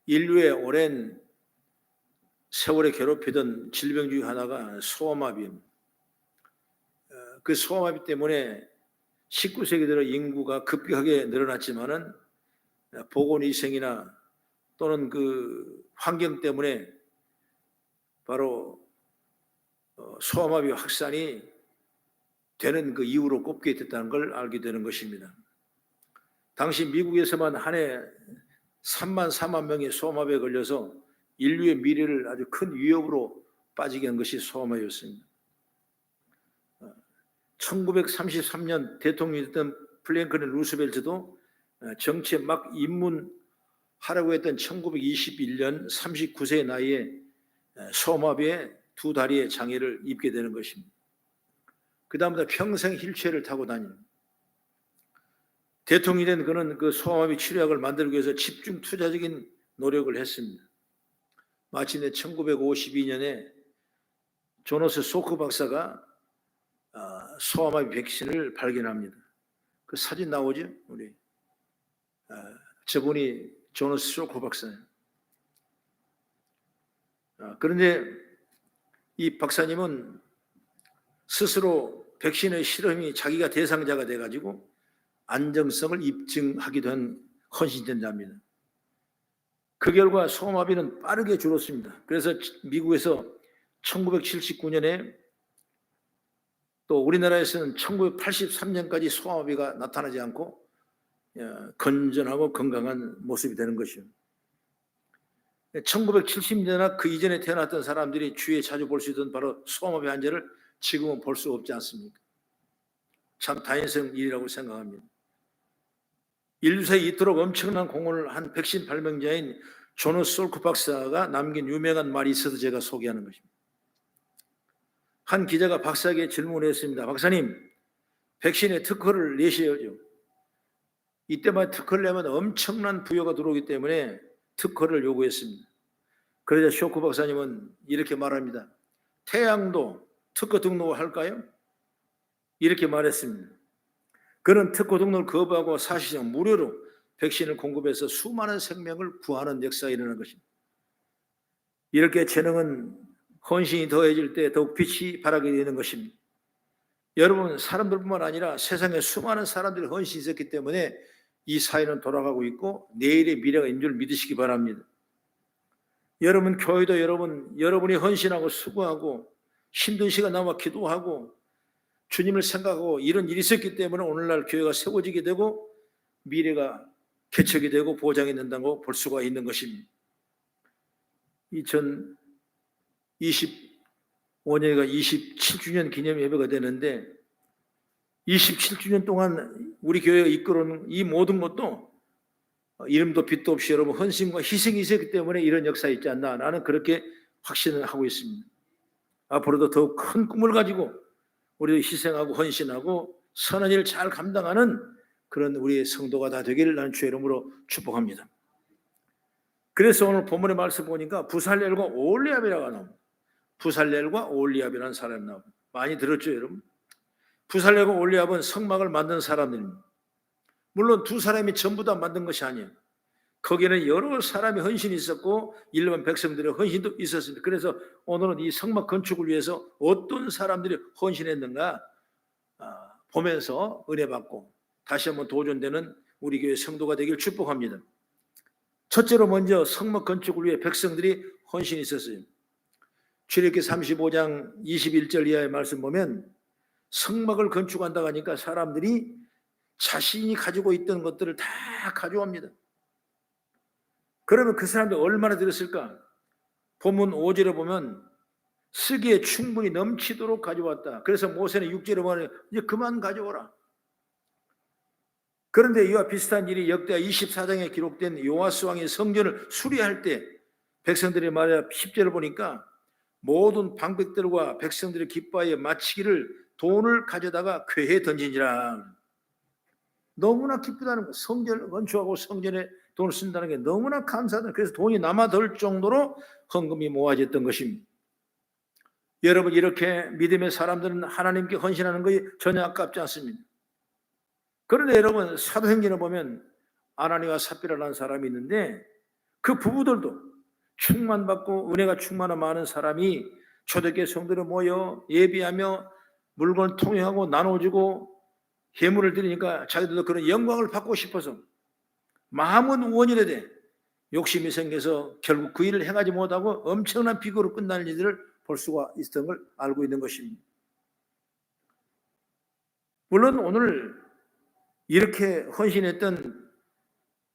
인류의 오랜 세월에 괴롭히던 질병 중에 하나가 소아마비입니다. 그 소아마비 때문에 19세기 들어 인구가 급격하게 늘어났지만은 보건위생이나 또는 그 환경 때문에 바로 소아마비 확산이 되는 그 이유로 꼽게 됐다는 걸 알게 되는 것입니다. 당시 미국에서만 한 해 3만 4만 명이 소아마비에 걸려서 인류의 미래를 아주 큰 위협으로 빠지게 한 것이 소아마비였습니다. 1933년 대통령이었던 프랭클린 루스벨트도 정치에 막 입문하려고 했던 1921년 39세의 나이에 소아마비에 두 다리의 장애를 입게 되는 것입니다. 그 다음부터 평생 휠체어를 타고 다니는, 대통령이 된 그는 그 소아마비 치료약을 만들기 위해서 집중 투자적인 노력을 했습니다. 마침내 1952년에 조너스 소크 박사가 소아마비 백신을 발견합니다. 그 사진 나오죠? 우리 저분이 조너스 소크 박사예요. 그런데 이 박사님은 스스로 백신의 실험이 자기가 대상자가 돼가지고 안정성을 입증하기도 한 헌신전자입니다. 그 결과 소아마비는 빠르게 줄었습니다. 그래서 미국에서 1979년에 또 우리나라에서는 1983년까지 소아마비가 나타나지 않고 건전하고 건강한 모습이 되는 것이요. 1970년이나 그 이전에 태어났던 사람들이 주위에 자주 볼 수 있던 바로 소아마비 환자를 지금은 볼 수 없지 않습니까? 참 다행스러운 일이라고 생각합니다. 인류사에 이토록 엄청난 공헌을 한 백신 발명자인 조너스 솔크 박사가 남긴 유명한 말이 있어서 제가 소개하는 것입니다. 한 기자가 박사에게 질문을 했습니다. 박사님, 백신에 특허를 내셔야죠. 이때만 특허를 내면 엄청난 부여가 들어오기 때문에 특허를 요구했습니다. 그러자 쇼크 박사님은 이렇게 말합니다. 태양도 특허 등록할까요? 이렇게 말했습니다. 그는 특허 등록을 거부하고 사실상 무료로 백신을 공급해서 수많은 생명을 구하는 역사가 일어난 것입니다. 이렇게 재능은 헌신이 더해질 때 더욱 빛이 발하게 되는 것입니다. 여러분, 사람들뿐만 아니라 세상에 수많은 사람들이 헌신이 있었기 때문에 이 사회는 돌아가고 있고 내일의 미래가 있는 줄 믿으시기 바랍니다. 여러분 교회도 여러분이 헌신하고 수고하고 힘든 시간 남아 기도하고 주님을 생각하고 이런 일이 있었기 때문에 오늘날 교회가 세워지게 되고 미래가 개척이 되고 보장이 된다고 볼 수가 있는 것입니다. 2025년가 27주년 기념 예배가 되는데 27주년 동안 우리 교회가 이끌어온 이 모든 것도 이름도 빛도 없이 여러분 헌신과 희생이 있었기 때문에 이런 역사가 있지 않나, 나는 그렇게 확신을 하고 있습니다. 앞으로도 더욱 큰 꿈을 가지고 우리도 희생하고 헌신하고 선한 일을 잘 감당하는 그런 우리의 성도가 다 되기를 나는 주의 이름으로 축복합니다. 그래서 오늘 본문의 말씀 보니까 부살렐과 오홀리압이라고 나옵니다. 부살렐과 오홀리압이라는 사람이 나옵니다. 많이 들었죠, 여러분? 부살렐과 오홀리압은 성막을 만든 사람들입니다. 물론 두 사람이 전부 다 만든 것이 아니에요. 거기에는 여러 사람이 헌신이 있었고 일반 백성들의 헌신도 있었습니다. 그래서 오늘은 이 성막 건축을 위해서 어떤 사람들이 헌신했는가 보면서 은혜 받고 다시 한번 도전되는 우리 교회 성도가 되길 축복합니다. 첫째로 먼저 성막 건축을 위해 백성들이 헌신이 있었어요. 출애굽기 35장 21절 이하의 말씀 보면 성막을 건축한다고 하니까 사람들이 자신이 가지고 있던 것들을 다 가져옵니다. 그러면 그 사람들이 얼마나 들었을까? 본문 5절에 보면 쓰기에 충분히 넘치도록 가져왔다. 그래서 모세는 6절에 보면 이제 그만 가져오라. 그런데 이와 비슷한 일이 역대하 24장에 기록된 요아스 왕의 성전을 수리할 때 백성들이 말이야 10절을 보니까 모든 방백들과 백성들의 기뻐하여 마치기를 돈을 가져다가 궤에 던지니라. 너무나 기쁘다는 거. 성전을 건축하고 성전에 돈을 쓴다는 게 너무나 감사하다. 그래서 돈이 남아들 정도로 헌금이 모아졌던 것입니다. 여러분, 이렇게 믿음의 사람들은 하나님께 헌신하는 것이 전혀 아깝지 않습니다. 그런데 여러분, 사도행전을 보면 아나니와 삽비라라는 사람이 있는데 그 부부들도 충만받고 은혜가 충만한 많은 사람이 초대교회 성도로 모여 예비하며 물건을 통용하고 나눠주고 예물을 드리니까 자기들도 그런 영광을 받고 싶어서 마음은 우원이라되 욕심이 생겨서 결국 그 일을 행하지 못하고 엄청난 비극으로 끝나는 일들을 볼 수가 있었던 걸 알고 있는 것입니다. 물론 오늘 이렇게 헌신했던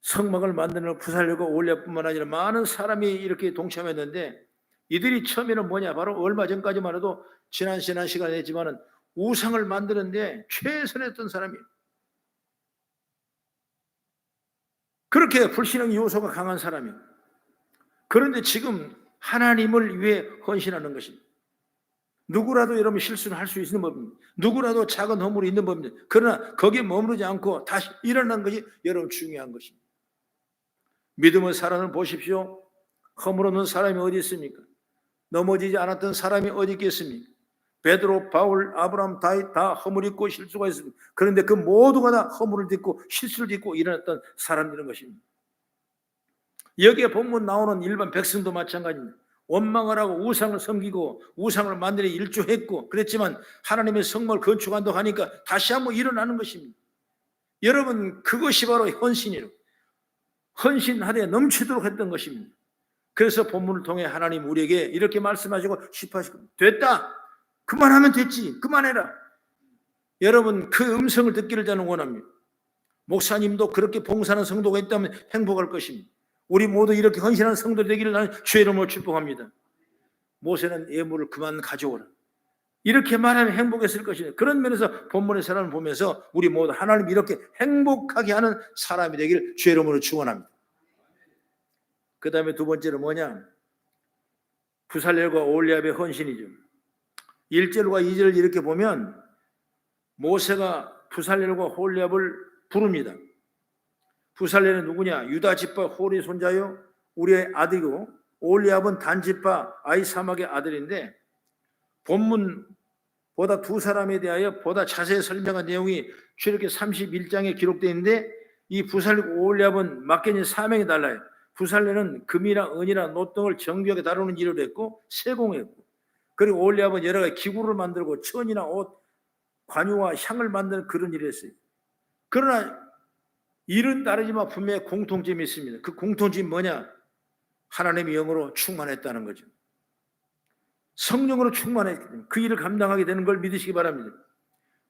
성막을 만드는 부살려고 올려뿐만 아니라 많은 사람이 이렇게 동참했는데 이들이 처음에는 뭐냐, 바로 얼마 전까지만 해도 지난 시간이 됐지만은 우상을 만드는데 최선했던 사람이에요. 그렇게 불신앙 요소가 강한 사람이에요. 그런데 지금 하나님을 위해 헌신하는 것입니다. 누구라도 여러분 실수를 할 수 있는 법입니다. 누구라도 작은 허물이 있는 법입니다. 그러나 거기에 머무르지 않고 다시 일어나는 것이 여러분 중요한 것입니다. 믿음의 사람을 보십시오. 허물 없는 사람이 어디 있습니까? 넘어지지 않았던 사람이 어디 있겠습니까? 베드로, 바울, 아브라함, 다윗 다 허물 있고 실수가 있습니다. 그런데 그 모두가 다 허물을 딛고 실수를 딛고 일어났던 사람들인 것입니다. 여기에 본문 나오는 일반 백성도 마찬가지입니다. 원망을 하고 우상을 섬기고 우상을 만들어 일조했고 그랬지만 하나님의 성막을 건축한다고 하니까 다시 한번 일어나는 것입니다. 여러분, 그것이 바로 헌신이에요. 헌신하되 넘치도록 했던 것입니다. 그래서 본문을 통해 하나님 우리에게 이렇게 말씀하시고 싶으시고, 됐다, 그만하면 됐지, 그만해라. 여러분, 그 음성을 듣기를 저는 원합니다. 목사님도 그렇게 봉사하는 성도가 있다면 행복할 것입니다. 우리 모두 이렇게 헌신하는 성도 되기를 나는 주의 이름으로 축복합니다. 모세는 예물을 그만 가져오라, 이렇게 말하면 행복했을 것입니다. 그런 면에서 본문의 사람을 보면서 우리 모두 하나님 이렇게 행복하게 하는 사람이 되기를 주의 이름으로 축원합니다. 그 다음에 두 번째는 뭐냐, 부살렐과 올리압의 헌신이죠. 1절과 2절을 이렇게 보면 모세가 부살렐과 올리압을 부릅니다. 부살렐은 누구냐? 유다 지파 홀의 손자요, 우리의 아들이고, 올리압은 단 지파 아히사막의 아들인데 본문보다 두 사람에 대하여 보다 자세히 설명한 내용이 출애굽기 31장에 기록되어 있는데 이 부살렐과 올리압은 맡겨진 사명이 달라요. 부살렐은 금이나 은이나 놋 등을 정교하게 다루는 일을 했고 세공했고, 그리고 올리압은 여러 가지 기구를 만들고 천이나 옷, 관유와 향을 만드는 그런 일을 했어요. 그러나 일은 다르지만 분명히 공통점이 있습니다. 그 공통점이 뭐냐? 하나님의 영으로 충만했다는 거죠. 성령으로 충만했기 때문에 그 일을 감당하게 되는 걸 믿으시기 바랍니다.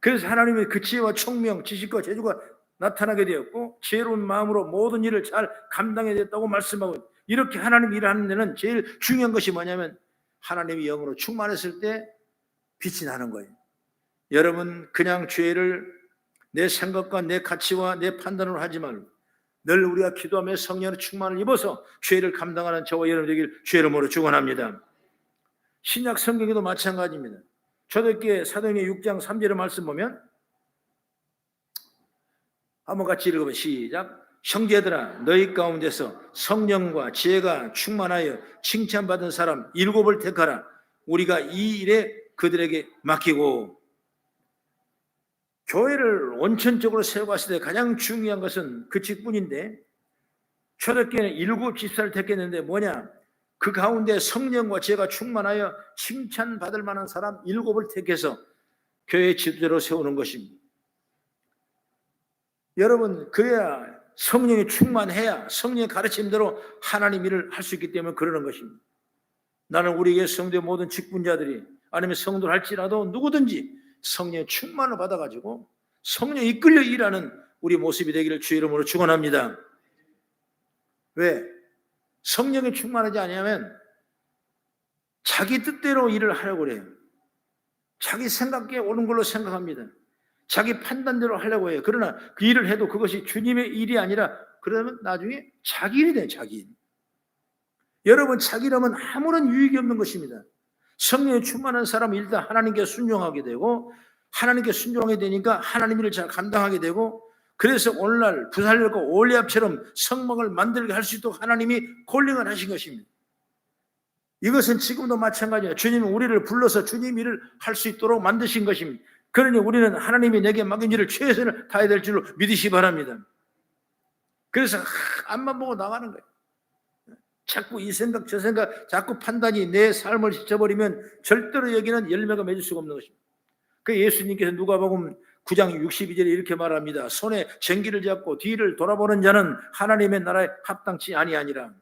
그래서 하나님의 그 지혜와 총명, 지식과 재주가 나타나게 되었고 지혜로운 마음으로 모든 일을 잘 감당해야 됐다고 말씀하고, 이렇게 하나님 일을 하는 데는 제일 중요한 것이 뭐냐면 하나님의 영으로 충만했을 때 빛이 나는 거예요. 여러분, 그냥 죄를 내 생각과 내 가치와 내 판단으로 하지 말고 늘 우리가 기도하며 성령의 충만을 입어서 죄를 감당하는 저와 여러분 되길 주의 이름으로 축원합니다. 신약 성경에도 마찬가지입니다. 초대교회 사도행전 6장 3절의 말씀 보면 한번 같이 읽어보면 시작. 형제들아, 너희 가운데서 성령과 지혜가 충만하여 칭찬받은 사람 7을 택하라. 우리가 이 일에 그들에게 맡기고. 교회를 원천적으로 세워갔을 때 가장 중요한 것은 그 직분인데 초대교회는 7 집사를 택했는데 뭐냐? 그 가운데 성령과 지혜가 충만하여 칭찬받을 만한 사람 7을 택해서 교회의 지도자로 세우는 것입니다. 여러분, 그래야 성령이 충만해야 성령의 가르침대로 하나님 일을 할 수 있기 때문에 그러는 것입니다. 나는 우리에게 성도의 모든 직분자들이 아니면 성도를 할지라도 누구든지 성령의 충만을 받아가지고 성령에 이끌려 일하는 우리 모습이 되기를 주의 이름으로 축원합니다. 왜? 성령에 충만하지 않으면 자기 뜻대로 일을 하려고 그래요. 자기 생각에 옳은 걸로 생각합니다. 자기 판단대로 하려고 해요. 그러나 그 일을 해도 그것이 주님의 일이 아니라 그러면 나중에 자기 일이 돼요. 자기 일. 여러분, 자기 일하면 아무런 유익이 없는 것입니다. 성령에 충만한 사람은 일단 하나님께 순종하게 되고 하나님께 순종하게 되니까 하나님 일을 잘 감당하게 되고, 그래서 오늘날 부살렐과 올리압처럼 성막을 만들게 할 수 있도록 하나님이 콜링을 하신 것입니다. 이것은 지금도 마찬가지예요. 주님이 우리를 불러서 주님 일을 할 수 있도록 만드신 것입니다. 그러니 우리는 하나님이 내게 맡긴 일을 최선을 다해야 될 줄로 믿으시기 바랍니다. 그래서 앞만 보고 나가는 거예요. 자꾸 이 생각 저 생각 자꾸 판단이 내 삶을 지쳐버리면 절대로 여기는 열매가 맺을 수가 없는 것입니다. 그 예수님께서 누가복음 9장 62절에 이렇게 말합니다. 손에 쟁기를 잡고 뒤를 돌아보는 자는 하나님의 나라에 합당치 아니하니라.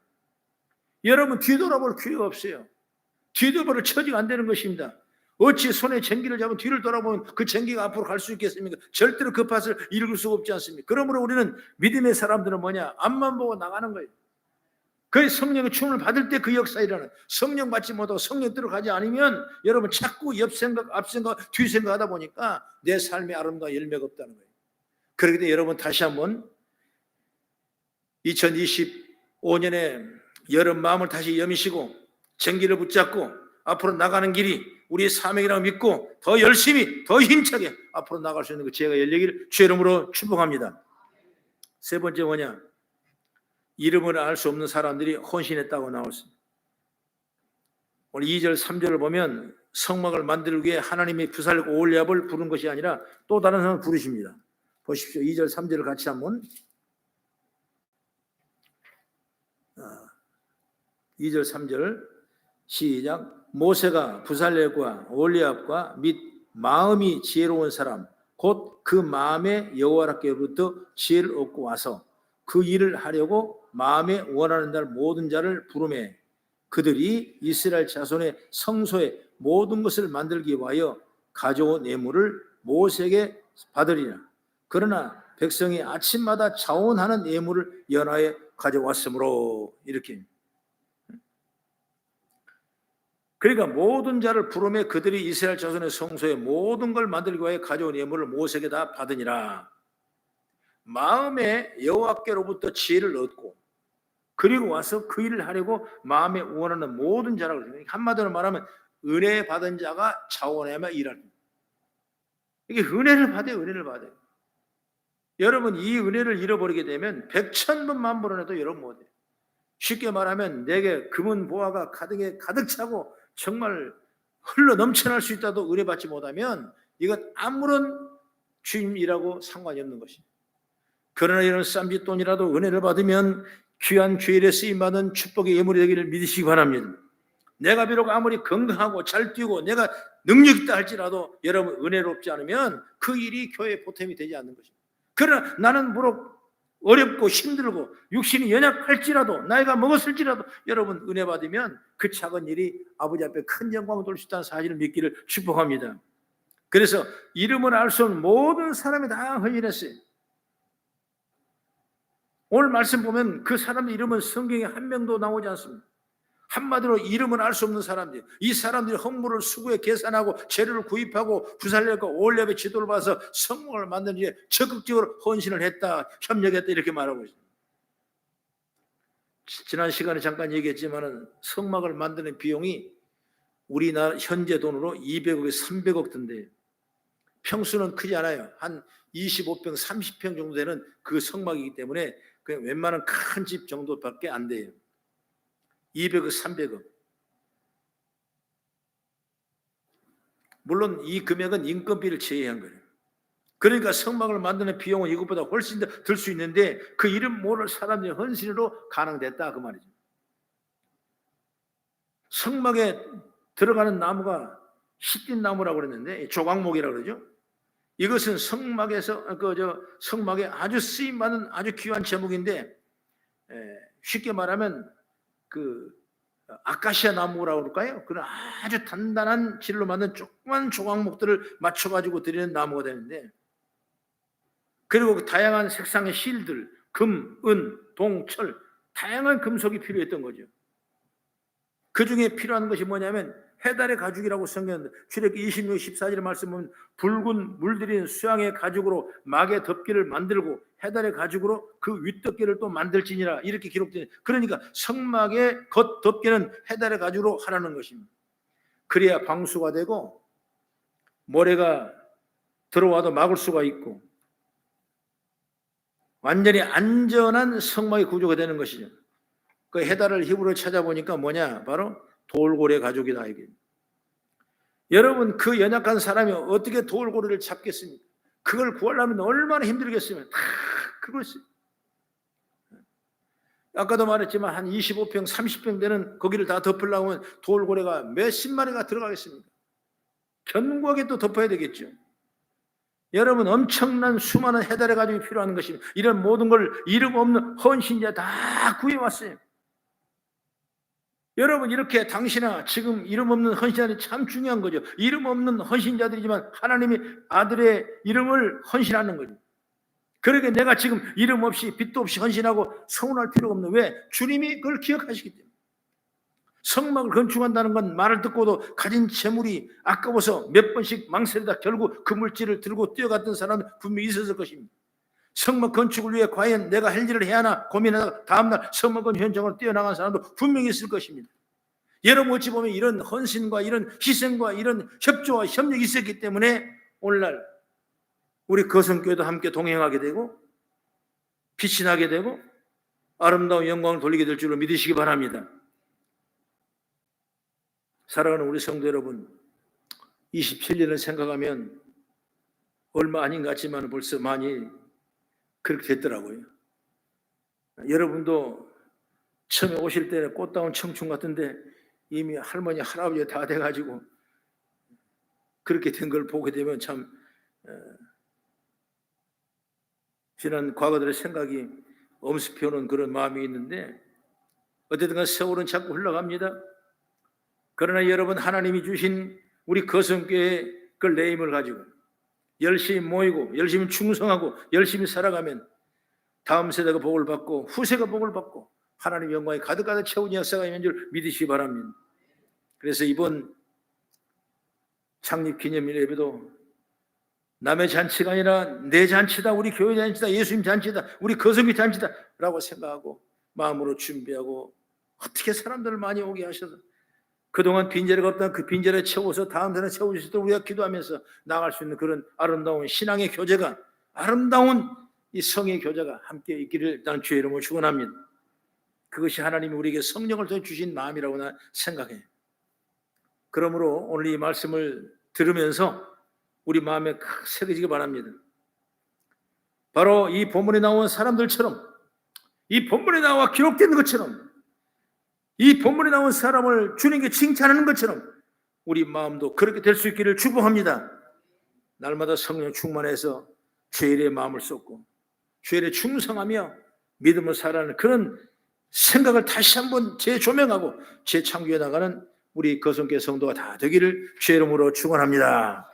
여러분 뒤돌아볼 기회가 없어요. 뒤돌아볼 처지가 안 되는 것입니다. 어찌 손에 쟁기를 잡은 뒤를 돌아보면 그 쟁기가 앞으로 갈 수 있겠습니까? 절대로 그 밭을 읽을 수가 없지 않습니까? 그러므로 우리는 믿음의 사람들은 뭐냐? 앞만 보고 나가는 거예요. 그 성령의 춤을 받을 때 그 역사 일어나는, 성령 받지 못하고 성령 들어가지 않으면 여러분 자꾸 옆 생각, 앞 생각, 뒤 생각 하다 보니까 내 삶의 아름다운 열매가 없다는 거예요. 그렇기 때문에 여러분 다시 한번 2025년에 여러분 마음을 다시 여미시고 쟁기를 붙잡고 앞으로 나가는 길이 우리의 사명이라고 믿고 더 열심히 더 힘차게 앞으로 나갈 수 있는 그 지혜가 열리기를 주의 이름으로 축복합니다. 세 번째 뭐냐? 이름을 알 수 없는 사람들이 헌신했다고 나왔습니다. 오늘 2절 3절을 보면 성막을 만들기 위해 하나님이 부살고 올리압을 부른 것이 아니라 또 다른 사람을 부르십니다. 보십시오. 2절 3절을 같이 한번 2절 3절 시작. 모세가 부살렐과 올리압과 및 마음이 지혜로운 사람 곧 그 마음에 여호와께로부터 지혜를 얻고 와서 그 일을 하려고 마음에 원하는 날 모든 자를 부르매 그들이 이스라엘 자손의 성소의 모든 것을 만들기 위하여 가져온 예물을 모세에게 받으리라. 그러나 백성이 아침마다 자원하는 예물을 연하에 가져왔으므로 이렇게. 그러니까 모든 자를 부르매 그들이 이스라엘 자손의 성소에 모든 걸 만들기 위하여 가져온 예물을 모세에게 다 받으니라. 마음에 여호와께로부터 지혜를 얻고 그리고 와서 그 일을 하려고 마음에 원하는 모든 자라고 한마디로 말하면 은혜 받은 자가 자원하며 일하는. 이게 은혜를 받아요. 은혜를 받아요. 여러분 이 은혜를 잃어버리게 되면 100,000번 만번을 해도 여러분 못해요. 쉽게 말하면 내게 금은 보화가 가득에 가득 차고 정말 흘러 넘쳐날 수 있다도 은혜 받지 못하면 이건 아무런 주임이라고 상관이 없는 것입니다. 그러나 이런 쌈짓돈이라도 은혜를 받으면 귀한 주일에 쓰임받은 축복의 예물이 되기를 믿으시기 바랍니다. 내가 비록 아무리 건강하고 잘 뛰고 내가 능력 있다 할지라도 여러분 은혜롭지 않으면 그 일이 교회의 보탬이 되지 않는 것입니다. 그러나 나는 비록 어렵고 힘들고 육신이 연약할지라도 나이가 먹었을지라도 여러분 은혜 받으면 그 작은 일이 아버지 앞에 큰 영광을 돌릴 수 있다는 사실을 믿기를 축복합니다. 그래서 이름을 알 수 없는 모든 사람이 다 헌신했어요. 오늘 말씀 보면 그 사람들 이름은 성경에 한 명도 나오지 않습니다. 한마디로 이름은 알 수 없는 사람들, 이 사람들이 헌물을 수고에 계산하고 재료를 구입하고 부살렐과 올리압의 지도를 봐서 성막을 만드는 일에 적극적으로 헌신을 했다, 협력했다 이렇게 말하고 있습니다. 지난 시간에 잠깐 얘기했지만 성막을 만드는 비용이 우리나라 현재 돈으로 200억에 300억 든대요. 평수는 크지 않아요. 한 25평, 30평 정도 되는 그 성막이기 때문에 그냥 웬만한 큰 집 정도밖에 안 돼요. 200억, 300억. 물론 이 금액은 인건비를 제외한 거예요. 그러니까 성막을 만드는 비용은 이것보다 훨씬 더 들 수 있는데 그 이름 모를 사람들의 헌신으로 가능됐다 그 말이죠. 성막에 들어가는 나무가 시딘 나무라고 그랬는데 조각목이라고 그러죠. 이것은 성막에서 성막에 아주 쓰임 받는 아주 귀한 제목인데 쉽게 말하면 그 아카시아 나무라고 그럴까요? 그런 아주 단단한 질로 만든 조그만 조각목들을 맞춰가지고 드리는 나무가 되는데 그리고 그 다양한 색상의 실들, 금, 은, 동, 철 다양한 금속이 필요했던 거죠. 그 중에 필요한 것이 뭐냐면 해달의 가죽이라고 성경 출애굽기 26, 14절의 말씀은 붉은 물들인 수양의 가죽으로 막의 덮개를 만들고 해달의 가죽으로 그 윗덮개를 또 만들지니라 이렇게 기록되는. 그러니까 성막의 겉 덮개는 해달의 가죽으로 하라는 것입니다. 그래야 방수가 되고 모래가 들어와도 막을 수가 있고 완전히 안전한 성막의 구조가 되는 것이죠. 그 해달을 히브리어로 찾아보니까 뭐냐? 바로 돌고래 가죽이다 이게. 여러분 그 연약한 사람이 어떻게 돌고래를 잡겠습니까? 그걸 구하려면 얼마나 힘들겠으면 다 그걸 아까도 말했지만 한 25평, 30평 되는 거기를 다 덮으려고 하면 돌고래가 몇십 마리가 들어가겠습니까? 견고하게 또 덮어야 되겠죠. 여러분, 엄청난 수많은 해달의 가족이 필요한 것입니다. 이런 모든 걸 이름 없는 헌신자 다 구해왔어요. 여러분, 이렇게 당신아 지금 이름 없는 헌신자들이 참 중요한 거죠. 이름 없는 헌신자들이지만 하나님이 아들의 이름을 헌신하는 거죠. 그러게 내가 지금 이름 없이 빚도 없이 헌신하고 서운할 필요가 없는, 왜? 주님이 그걸 기억하시기 때문에. 성막을 건축한다는 건 말을 듣고도 가진 재물이 아까워서 몇 번씩 망설이다 결국 그 물질을 들고 뛰어갔던 사람은 분명히 있었을 것입니다. 성막 건축을 위해 과연 내가 할 일을 해야 하나 고민하다가 다음날 성막 건축 현장으로 뛰어나간 사람도 분명히 있을 것입니다. 여러분, 어찌 보면 이런 헌신과 이런 희생과 이런 협조와 협력이 있었기 때문에 오늘날 우리 거성교회도 함께 동행하게 되고 빛이 나게 되고 아름다운 영광을 돌리게 될 줄로 믿으시기 바랍니다. 사랑하는 우리 성도 여러분, 27년을 생각하면 얼마 아닌 것 같지만 벌써 많이 그렇게 됐더라고요. 여러분도 처음에 오실 때는 꽃다운 청춘 같은데 이미 할머니, 할아버지가 다 돼가지고 그렇게 된 걸 보게 되면 참 지난 과거들의 생각이 엄습해오는 그런 마음이 있는데, 어쨌든 세월은 자꾸 흘러갑니다. 그러나 여러분, 하나님이 주신 우리 거성교회의 그 네임을 가지고 열심히 모이고 열심히 충성하고 열심히 살아가면 다음 세대가 복을 받고 후세가 복을 받고 하나님의 영광이 가득가득 채운 역사가 있는 줄 믿으시기 바랍니다. 그래서 이번 창립 기념일 예배도 남의 잔치가 아니라 내 잔치다, 우리 교회 잔치다, 예수님 잔치다, 우리 거성교 잔치다 라고 생각하고 마음으로 준비하고 어떻게 사람들을 많이 오게 하셔서 그동안 빈자리가 없다면 그 빈자리를 채워서 다음 달에 채워주실 때 우리가 기도하면서 나갈 수 있는 그런 아름다운 신앙의 교제가, 아름다운 이 성의 교제가 함께 있기를 나는 주의 이름으로 축원합니다. 그것이 하나님이 우리에게 성령을 더 주신 마음이라고 나 생각해요. 그러므로 오늘 이 말씀을 들으면서 우리 마음에 새겨지기 바랍니다. 바로 이 본문에 나온 사람들처럼, 이 본문에 나와 기록된 것처럼, 이 본문에 나온 사람을 주님께 칭찬하는 것처럼 우리 마음도 그렇게 될 수 있기를 축복합니다. 날마다 성령 충만해서 주의 일에 마음을 쏟고 주의 일에 충성하며 믿음을 살아가는 그런 생각을 다시 한번 재조명하고 재창조해 나가는 우리 거성교회 성도가 다 되기를 주의 이름으로 축원합니다.